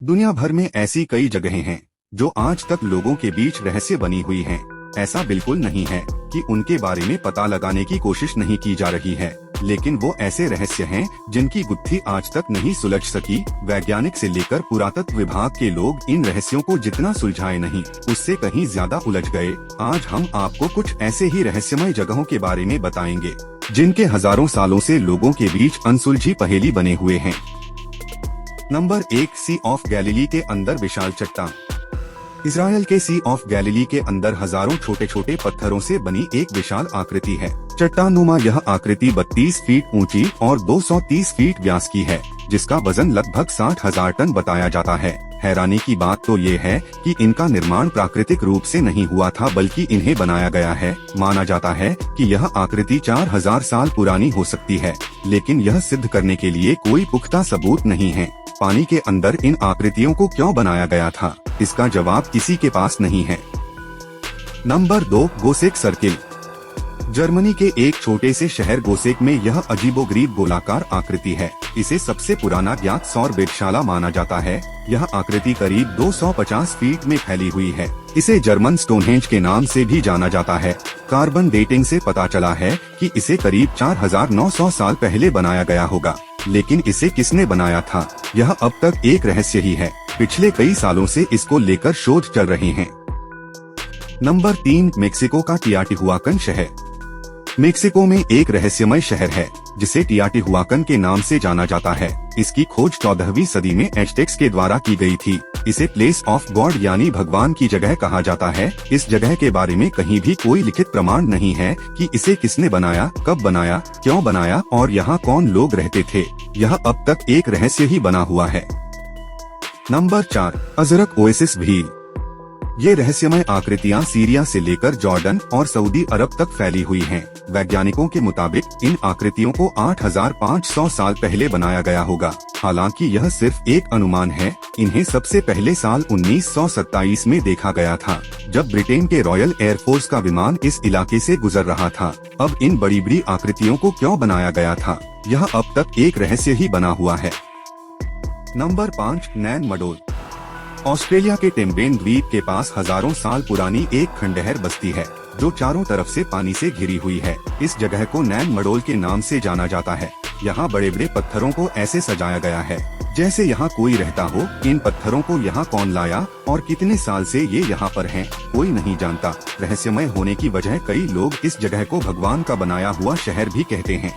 दुनिया भर में ऐसी कई जगहें हैं जो आज तक लोगों के बीच रहस्य बनी हुई हैं। ऐसा बिल्कुल नहीं है कि उनके बारे में पता लगाने की कोशिश नहीं की जा रही है, लेकिन वो ऐसे रहस्य हैं जिनकी गुत्थी आज तक नहीं सुलझ सकी। वैज्ञानिक से लेकर पुरातत्व विभाग के लोग इन रहस्यों को जितना सुलझाए नहीं, उससे कहीं ज्यादा उलझ गए। आज हम आपको कुछ ऐसे ही रहस्यमय जगहों के बारे में बताएंगे जिनके हजारों सालों से लोगों के बीच अनसुलझी पहेली बने हुए हैं। नंबर 1, सी ऑफ गैलिली के अंदर विशाल चट्टान। इजराइल के सी ऑफ गैलिली के अंदर हजारों छोटे छोटे पत्थरों से बनी एक विशाल आकृति है। चट्टानुमा यह आकृति 32 फीट ऊंची और 230 फीट व्यास की है, जिसका वजन लगभग 60,000 टन बताया जाता है। हैरानी की बात तो ये है कि इनका निर्माण प्राकृतिक रूप से नहीं हुआ था, बल्कि इन्हें बनाया गया है। माना जाता है कि यह आकृति 4000 साल पुरानी हो सकती है, लेकिन यह सिद्ध करने के लिए कोई पुख्ता सबूत नहीं है। पानी के अंदर इन आकृतियों को क्यों बनाया गया था, इसका जवाब किसी के पास नहीं है। Number 2, गोसेक circle. जर्मनी के एक छोटे से शहर गोसेक में यह अजीबोगरीब गोलाकार आकृति है। इसे सबसे पुराना ज्ञात सौर वेधशाला माना जाता है। यह आकृति करीब 250 फीट में फैली हुई है। इसे जर्मन स्टोनहेंज के नाम से भी जाना जाता है। कार्बन डेटिंग से पता चला है कि इसे करीब 4900 साल पहले बनाया गया होगा, लेकिन इसे किसने बनाया था, यह अब तक एक रहस्य ही है। पिछले कई सालों से इसको लेकर शोध चल रहे हैं। नंबर 3, मेक्सिको का टियाटिहुआकन शहर। मेक्सिको में एक रहस्यमय शहर है जिसे टियाटिहुआकन के नाम से जाना जाता है। इसकी खोज 14वीं सदी में एज़टेक्स के द्वारा की गई थी। इसे प्लेस ऑफ गॉड यानी भगवान की जगह कहा जाता है। इस जगह के बारे में कहीं भी कोई लिखित प्रमाण नहीं है कि इसे किसने बनाया, कब बनाया, क्यों बनाया और यहाँ कौन लोग रहते थे। यह अब तक एक रहस्य ही बना हुआ है। Number 4, Ajrak oasis Bhil. ये रहस्यमय आकृतियां सीरिया से लेकर जॉर्डन और सऊदी अरब तक फैली हुई हैं। वैज्ञानिकों के मुताबिक इन आकृतियों को 8500 साल पहले बनाया गया होगा। हालांकि यह सिर्फ एक अनुमान है। इन्हें सबसे पहले साल 1927 में देखा गया था, जब ब्रिटेन के रॉयल एयरफोर्स का विमान इस इलाके से गुजर रहा था। अब इन बड़ी बड़ी आकृतियों को क्यों बनाया गया था, यह अब तक एक रहस्य ही बना हुआ है। नंबर 5, नैन मडोल। ऑस्ट्रेलिया के टेम्बेन द्वीप के पास हजारों साल पुरानी एक खंडहर बस्ती है जो चारों तरफ से पानी से घिरी हुई है। इस जगह को नैन मडोल के नाम से जाना जाता है। यहाँ बड़े बड़े पत्थरों को ऐसे सजाया गया है जैसे यहाँ कोई रहता हो। इन पत्थरों को यहाँ कौन लाया और कितने साल से ये यहाँ पर हैं, कोई नहीं जानता। रहस्यमय होने की वजह कई लोग इस जगह को भगवान का बनाया हुआ शहर भी कहते हैं।